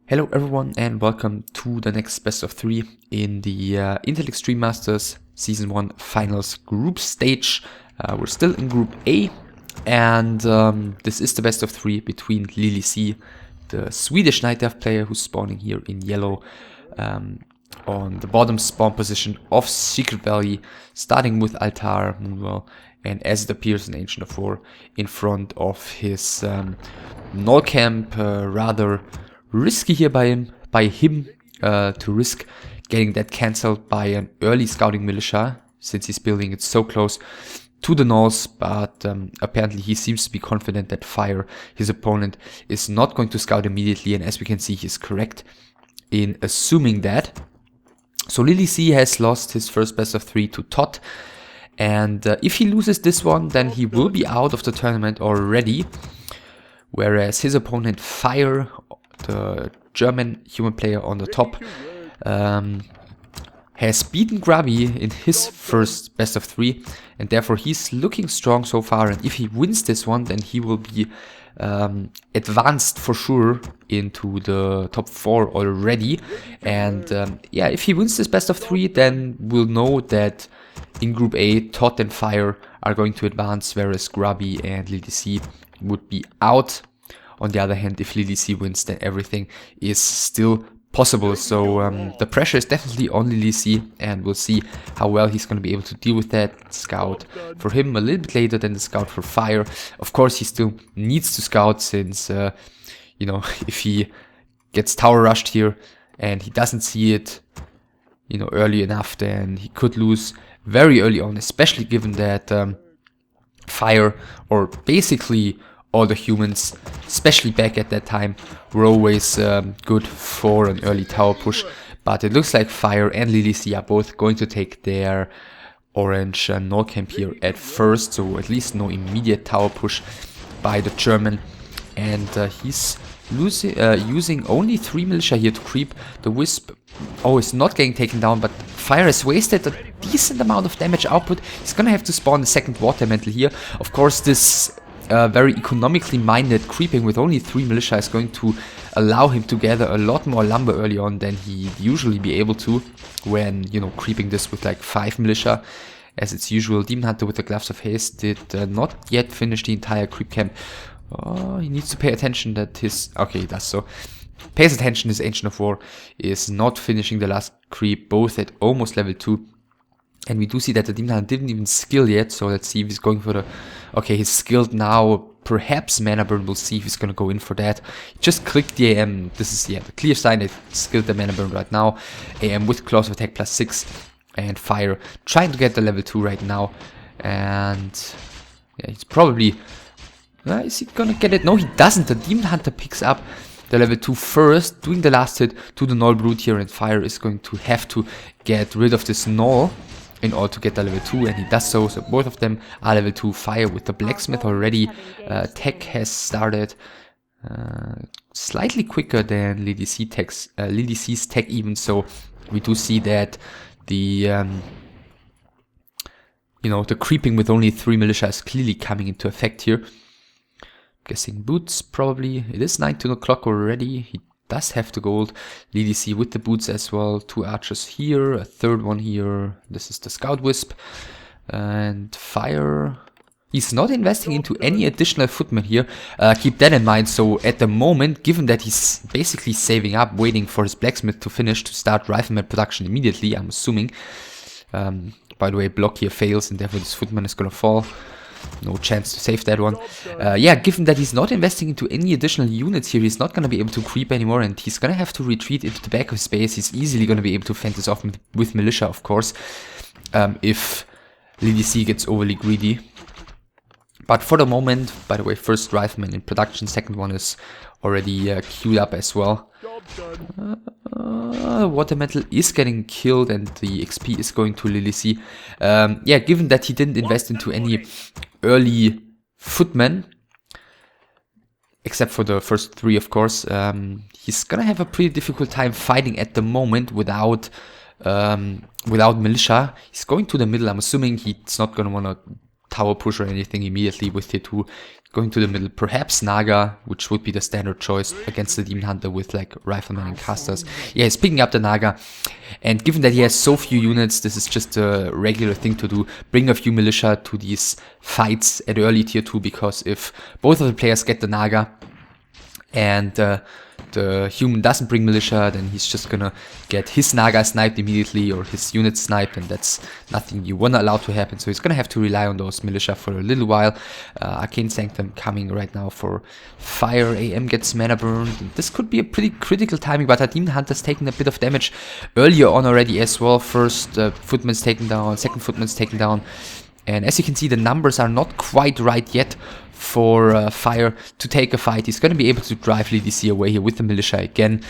Hello everyone and welcome to the next best of 3 in the Intel Extreme Masters Season 1 Finals group stage. We're still in Group A and this is the best of 3 between LiiLD.C, the Swedish Night Dive player who's spawning here in yellow on the bottom spawn position of Secret Valley, starting with Altar, Moonwell, and as it appears in Ancient of War in front of his null camp. Rather risky here by him to risk getting that cancelled by an early scouting militia, since he's building it so close to the nulls, but apparently he seems to be confident that Fire, his opponent, is not going to scout immediately, and as we can see, he's correct in assuming that. So LiiLD.C has lost his first best of 3 to Todd, and if he loses this one, then he will be out of the tournament already, whereas his opponent Fire, the German human player on the top, has beaten Grubby in his first best of 3, and therefore he's looking strong so far, and if he wins this one, then he will be advanced for sure into the top 4 already. And yeah, if he wins this best of 3, then we'll know that in Group A, Todd and Fire are going to advance, whereas Grubby and LiiLD.C would be out. On the other hand, if LiiLD.C wins, then everything is still possible. So the pressure is definitely on LiiLD.C, and we'll see how well he's going to be able to deal with that. Scout for him a little bit later than the scout for Fire. Of course, he still needs to scout, since, you know, if he gets tower rushed here and he doesn't see it, you know, early enough, then he could lose very early on, especially given that Fire, or basically all the humans, especially back at that time, were always good for an early tower push. But it looks like Fire and LiiLD.C are both going to take their orange null camp here at first, so at least no immediate tower push by the German. And he's using only 3 militia here to creep. The Wisp, oh, is not getting taken down, but Fire has wasted a decent amount of damage output. He's gonna have to spawn a second water mantle here. Of course, this very economically minded creeping with only 3 militia is going to allow him to gather a lot more lumber early on than he'd usually be able to when, you know, creeping this with like 5 militia as it's usual. Demon Hunter with the Gloves of Haste did not yet finish the entire creep camp. Oh, he needs to pay attention that his... okay, he does so. Pays attention, his Ancient of War is not finishing the last creep, both at almost level 2. And we do see that the Demon Hunter didn't even skill yet, so let's see if he's going for the... okay, he's skilled now, perhaps Mana Burn, we'll see if he's gonna go in for that. He just clicked the AM, this is, yeah, the clear sign that skilled the Mana Burn right now. AM with Claws of Attack plus 6, and Fire trying to get the level 2 right now. And yeah, he's probably... is he gonna get it? No, he doesn't. The Demon Hunter picks up the level 2 first, doing the last hit to the Null Brute here, and Fire is going to have to get rid of this Null in order to get the level 2, and he does so. So both of them are level 2. Fire with the Blacksmith already. Tech has started slightly quicker than LiiLD.C's tech even, so we do see that the you know, the creeping with only 3 militia is clearly coming into effect here. Guessing boots probably. It is 19 o'clock already. He does have the gold. LiiLD.C with the boots as well. 2 archers here, a third one here. This is the Scout Wisp. And Fire... he's not investing into any additional footmen here. Keep that in mind. So at the moment, given that he's basically saving up, waiting for his Blacksmith to finish to start rifleman production immediately, I'm assuming. By the way, block here fails, and therefore this footman is gonna fall. No chance to save that one. Yeah, given that he's not investing into any additional units here, he's not going to be able to creep anymore, and he's going to have to retreat into the back of his base. He's easily going to be able to fend this off with militia, of course, if LiiLD.C gets overly greedy. But for the moment, by the way, first rifleman in production, second one is already queued up as well. Water Metal is getting killed, and the XP is going to LiiLD.C. Yeah, given that he didn't invest into any early footmen, except for the first 3, of course, he's gonna have a pretty difficult time fighting at the moment without militia. He's going to the middle. I'm assuming he's not gonna wanna tower push or anything immediately with tier 2. Going to the middle, perhaps Naga, which would be the standard choice against the Demon Hunter with like Rifleman and Casters. Yeah, he's picking up the Naga, and given that he has so few units, this is just a regular thing to do. Bring a few militia to these fights at early tier 2, because if both of the players get the Naga and the human doesn't bring militia, then he's just gonna get his Naga sniped immediately or his unit sniped, and that's nothing you wanna allow to happen. So he's gonna have to rely on those militia for a little while. Arcane Sanctum coming right now for fire. AM gets mana burned. This could be a pretty critical timing, but our Demon Hunter's taking a bit of damage earlier on already as well. First footman's taken down, second footman's taken down. And as you can see, the numbers are not quite right yet for Fire to take a fight. He's going to be able to drive LiiLD.C away here with the militia again.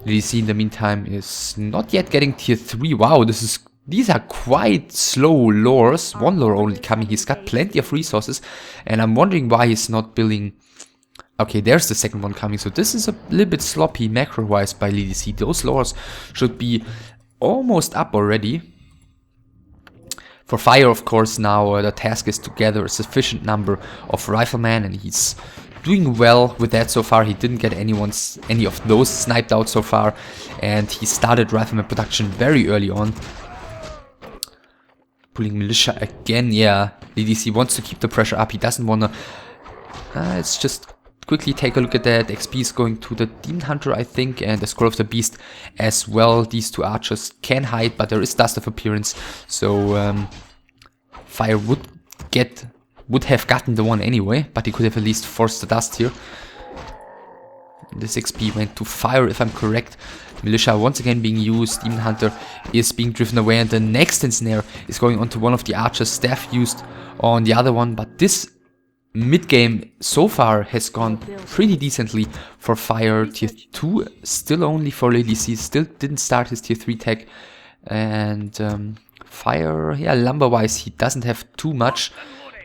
LiiLD.C in the meantime is not yet getting tier 3. Wow, these are quite slow lores. One lore only coming. He's got plenty of resources, and I'm wondering why he's not building. Okay, there's the second one coming. So this is a little bit sloppy macro-wise by LiiLD.C. Those lores should be almost up already. For Fire, of course, now the task is to gather a sufficient number of riflemen, and he's doing well with that so far. He didn't get any of those sniped out so far, and he started rifleman production very early on. Pulling militia again, yeah. LiiLD.C wants to keep the pressure up. He doesn't want to... let's just quickly take a look at that. XP is going to the Demon Hunter, I think, and the Scroll of the Beast as well. These two archers can hide, but there is Dust of Appearance, so Fire would have gotten the one anyway, but he could have at least forced the dust here. This XP went to Fire, if I'm correct. Militia once again being used. Demon Hunter is being driven away, and the next ensnare is going onto one of the archers. Staff used on the other one, but this mid-game so far has gone pretty decently for Fire. Tier 2 still only for LiiLD.C, still didn't start his tier 3 tech. And Fire, yeah, lumber-wise he doesn't have too much,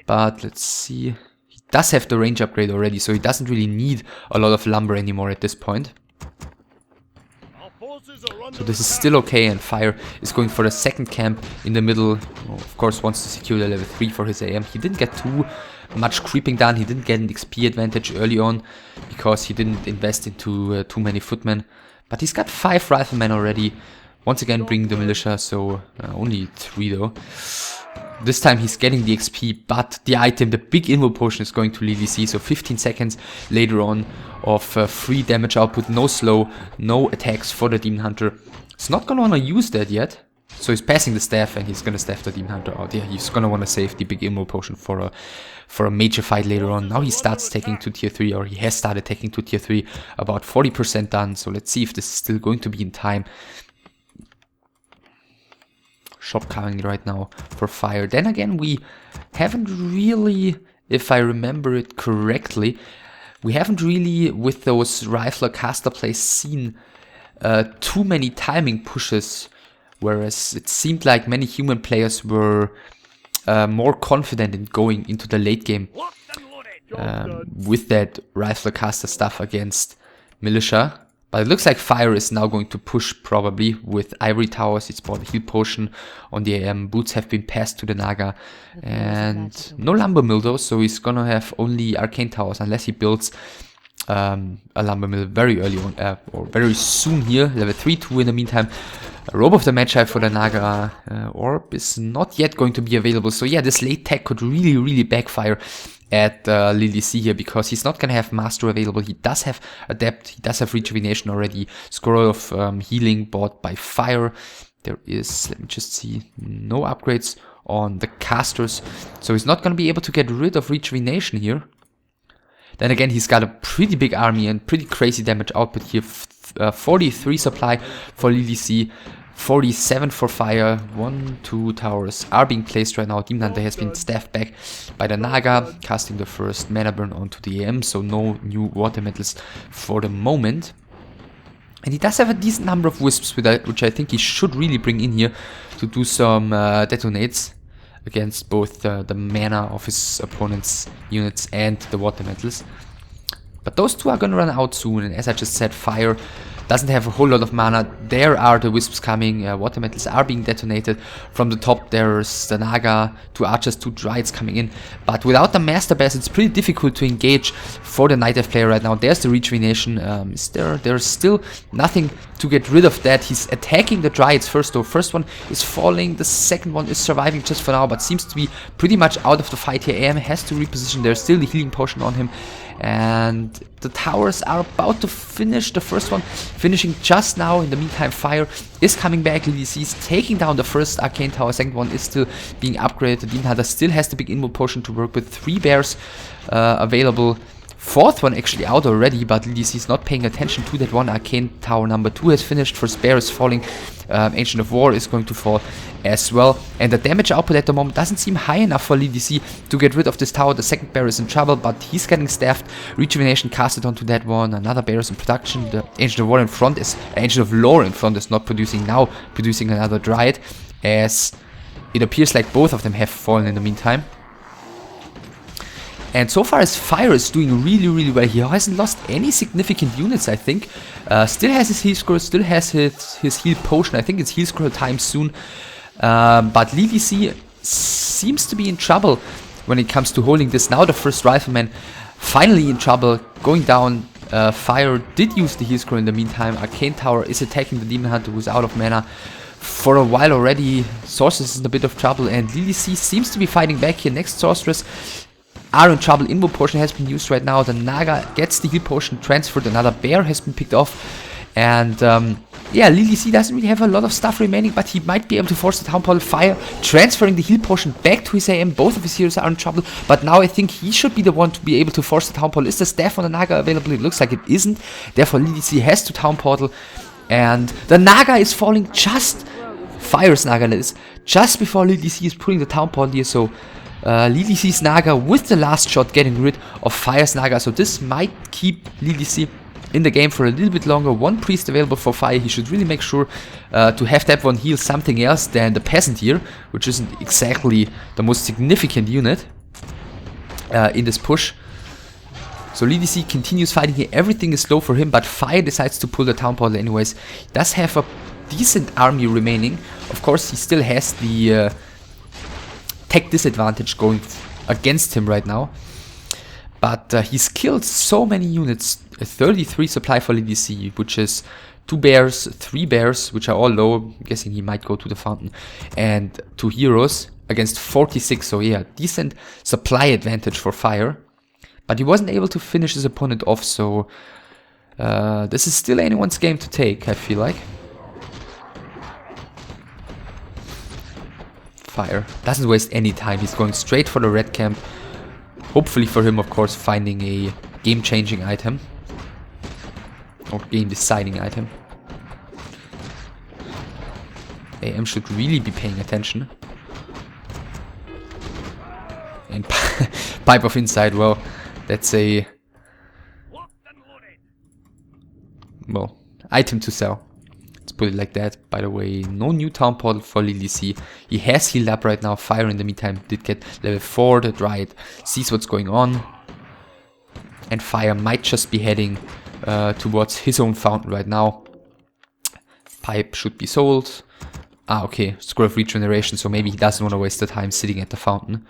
but let's see. He does have the range upgrade already, so he doesn't really need a lot of lumber anymore at this point. So this is still okay, and Fire is going for the second camp in the middle. Of course wants to secure the level 3 for his AM. He didn't get too much creeping done. He didn't get an XP advantage early on because he didn't invest into too many footmen. But he's got 5 riflemen already. Once again bringing the militia, so only 3 though. This time he's getting the XP, but the item, the big invo potion, is going to LiiLD.C. So 15 seconds later on of free damage output, no slow, no attacks for the Demon Hunter. He's not gonna wanna use that yet. So he's passing the staff, and he's gonna staff the Demon Hunter out. Yeah, he's gonna wanna save the big invo potion for a major fight later on. Now he starts taking to tier 3, or he has started taking to tier 3, about 40% done. So let's see if this is still going to be in time. Shop coming right now for Fire. Then again, we haven't really, if I remember it correctly, we haven't really, with those Rifler caster plays, seen too many timing pushes, whereas it seemed like many human players were more confident in going into the late game with that Rifler caster stuff against Militia. But it looks like Fire is now going to push probably with Ivory Towers. It's bought a heal potion on the AM. Boots have been passed to the Naga. And no Lumber Mill though, so he's gonna have only Arcane Towers unless he builds a Lumber Mill very early on, or very soon here. Level 3-2 in the meantime. Robe of the Magi for the Naga. Orb is not yet going to be available. So yeah, this late tech could really backfire at LiiLD.C here, because he's not going to have Master available. He does have Adept, he does have Rejuvenation already. Scroll of Healing bought by Fire. There is, let me just see, no upgrades on the casters. So he's not going to be able to get rid of Rejuvenation here. Then again, he's got a pretty big army and pretty crazy damage output here. 43 supply for LiiLD.C. 47 for Fire. 1, 2 towers are being placed right now. Demon Hunter has been staffed back by the Naga, casting the first mana burn onto the AM, so no new water metals for the moment. And he does have a decent number of wisps with that, which I think he should really bring in here to do some detonates against both the mana of his opponent's units and the water metals. But those two are gonna run out soon, and as I just said, Fire doesn't have a whole lot of mana. There are the wisps coming, water metals are being detonated. From the top there's the Naga, 2 archers, 2 Druids coming in. But without the Master Bears it's pretty difficult to engage for the Night Elf player right now. There's the rejuvenation, there's still nothing to get rid of that. He's attacking the Druids first though. First one is falling, the second one is surviving just for now, but seems to be pretty much out of the fight here. IEM has to reposition, there's still the healing potion on him. And the towers are about to finish. The first one finishing just now. In the meantime, fire is coming back. LiiLD.C is taking down the first arcane tower. Second one is still being upgraded. The Demon Hunter still has the big inmove potion to work with. 3 bears available. Fourth one actually out already, but LiiLD.C is not paying attention to that one. Arcane tower number 2 has finished. First bear is falling. Ancient of War is going to fall as well. And the damage output at the moment doesn't seem high enough for LiiLD.C to get rid of this tower. The second bear is in trouble, but he's getting staffed. Rejuvenation casted onto that one. Another bear is in production. The Ancient of War in front is... Ancient of Lore in front is not producing now. Producing another Dryad, as it appears like both of them have fallen in the meantime. And so far as Fire is doing really well. He hasn't lost any significant units, I think. Still has his heal scroll, still has his heal potion. I think it's heal scroll time soon. But LiiLD.C seems to be in trouble when it comes to holding this. Now the first rifleman finally in trouble, going down. Fire did use the heal scroll in the meantime. Arcane Tower is attacking the Demon Hunter who's out of mana for a while already. Sorceress is in a bit of trouble, and LiiLD.C seems to be fighting back here. Next Sorceress are in trouble. Invo potion has been used right now. The Naga gets the heal potion transferred. Another bear has been picked off. And yeah, LiiLD.C doesn't really have a lot of stuff remaining, but he might be able to force the Town Portal. Fire transferring the heal potion back to his AM. Both of his heroes are in trouble, but now I think he should be the one to be able to force the Town Portal. Is the staff on the Naga available? It looks like it isn't. Therefore LiiLD.C has to Town Portal, and the Naga is falling just... Fire's Naga is just before LiiLD.C is putting the Town Portal here. So LiiLD.C's Naga with the last shot getting rid of Fire's Naga. So this might keep LiiLD.C in the game for a little bit longer. One priest available for Fire. He should really make sure to have that one heal something else than the peasant here, which isn't exactly the most significant unit in this push. So LiiLD.C continues fighting here. Everything is slow for him, but Fire decides to pull the Town Portal anyways. He does have a decent army remaining. Of course, he still has the tech disadvantage going against him right now. But he's killed so many units. A 33 supply for LiiLD.C, which is 2 bears, 3 bears, which are all low. I'm guessing he might go to the fountain. And 2 heroes against 46. So yeah, decent supply advantage for Fire. But he wasn't able to finish his opponent off. So this is still anyone's game to take, I feel like. Fire doesn't waste any time. He's going straight for the red camp. Hopefully for him, of course, finding a game-changing item. Or game-deciding item. AM should really be paying attention. And Pipe of Insight, well, that's a... well, item to sell. Let's put it like that. By the way, no new Town Portal for LiiLD.C. He has healed up right now. Fire in the meantime did get level 4. The Dryad sees what's going on. And Fire might just be heading towards his own fountain right now. Pipe should be sold. Ah, okay. Scroll of Regeneration, so maybe he doesn't want to waste the time sitting at the fountain.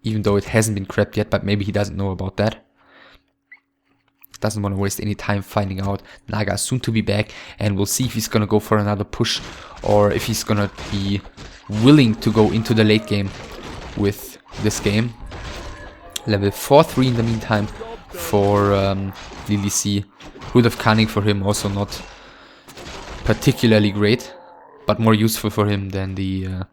Even though it hasn't been crept yet, but maybe he doesn't know about that. Doesn't want to waste any time finding out. Naga is soon to be back, and we'll see if he's gonna go for another push or if he's gonna be willing to go into the late game with this game. Level 4-3 in the meantime for LiiLD.C. Hood of Cunning for him, also not particularly great, but more useful for him than the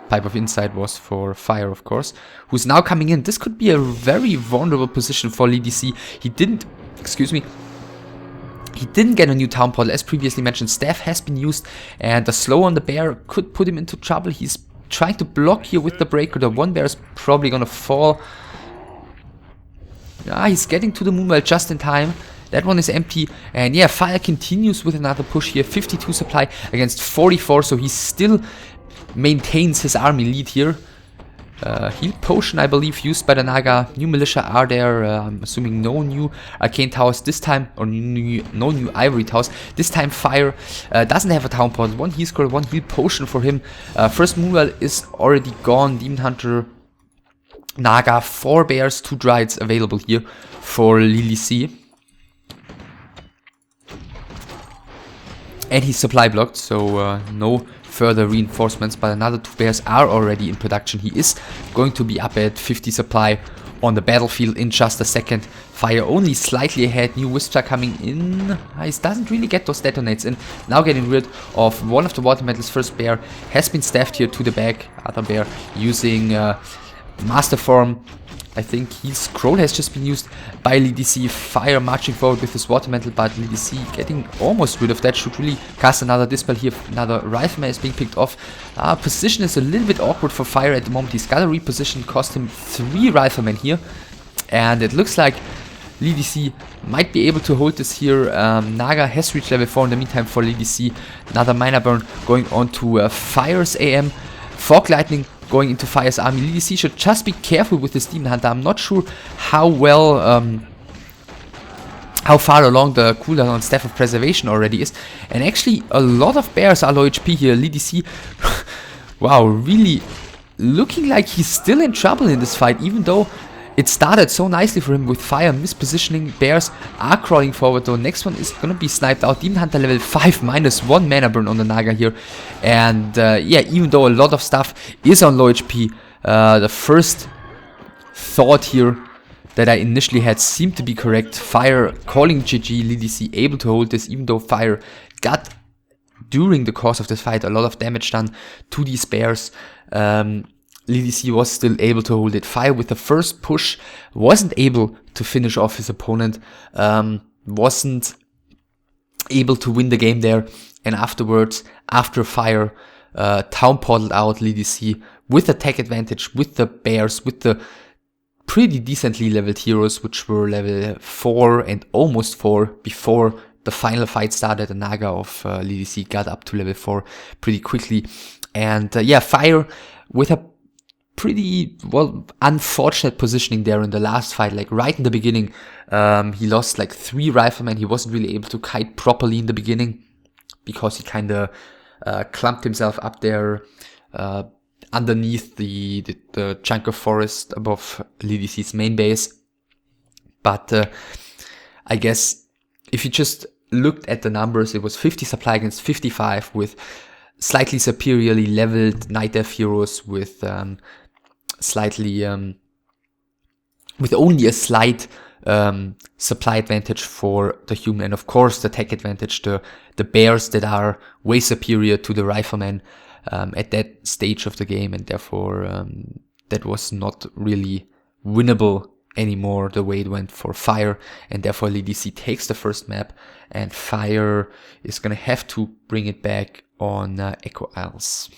Pipe of Insight was for Fire, of course, who's now coming in. This could be a very vulnerable position for LiiLD.C. He didn't get a new Town Portal, as previously mentioned. Staff has been used, and the slow on the bear could put him into trouble. He's trying to block here with the breaker. The one bear is probably gonna fall. Ah, he's getting to the Moonwell just in time. That one is empty, and yeah, Fire continues with another push here. 52 supply against 44, so he's still maintains his army lead here. heal potion, I believe, used by the Naga. New militia are there. I'm assuming no new arcane towers this time, or no new ivory towers. This time fire doesn't have a town portal. One heal scroll, one heal potion for him. First moonwell is already gone. Demon Hunter, Naga, 4 bears, 2 druids available here for LiiLD.C. And he's supply blocked, so no further reinforcements, but another 2 bears are already in production. He is going to be up at 50 supply on the battlefield in just a second. Fire only slightly ahead. New Whisper coming in. He doesn't really get those detonates in. Now getting rid of one of the water metals. First bear has been staffed here to the back. Other bear using Master Form. I think his scroll has just been used by LiiLD.C. Fire marching forward with his water metal, but LiiLD.C getting almost rid of that. Should really cast another dispel here. Another rifleman is being picked off. Position is a little bit awkward for Fire at the moment. He's got to reposition, cost him 3 riflemen here. And it looks like LiiLD.C might be able to hold this here. Naga has reached level 4 in the meantime for LiiLD.C. Another Minor Burn going on to Fire's AM. Fog Lightning going into Fire's army. LiiLD.C should just be careful with this Demon Hunter. I'm not sure how well, how far along the cooldown on Staff of Preservation already is. And actually, a lot of bears are low HP here. LiiLD.C, wow, really looking like he's still in trouble in this fight, even though it started so nicely for him with Fire mispositioning. Bears are crawling forward though. Next one is gonna be sniped out. Demon Hunter level 5 minus 1 mana burn on the Naga here. And yeah, even though a lot of stuff is on low HP, the first thought here that I initially had seemed to be correct. Fire calling GG, LiiLD.C able to hold this, even though Fire got, during the course of this fight, a lot of damage done to these bears. LiiLD.C was still able to hold it. Fire with the first push wasn't able to finish off his opponent, wasn't able to win the game there, and afterwards, after Fire town portaled out LiiLD.C with attack advantage, with the bears, with the pretty decently leveled heroes, which were level 4 and almost 4 before the final fight started. The Naga of LiiLD.C got up to level 4 pretty quickly, and yeah, Fire with a pretty, well, unfortunate positioning there in the last fight. Like right in the beginning, he lost like 3 riflemen. He wasn't really able to kite properly in the beginning because he kind of clumped himself up there underneath the chunk of forest above LiiLD.C's main base. But I guess if you just looked at the numbers, it was 50 supply against 55 with slightly superiorly leveled Night Elf heroes with slightly with only a slight supply advantage for the human, and of course the tech advantage, the bears that are way superior to the riflemen at that stage of the game, and therefore that was not really winnable anymore the way it went for Fire, and therefore LiiLD.C takes the first map, and Fire is gonna have to bring it back on Echo Isles.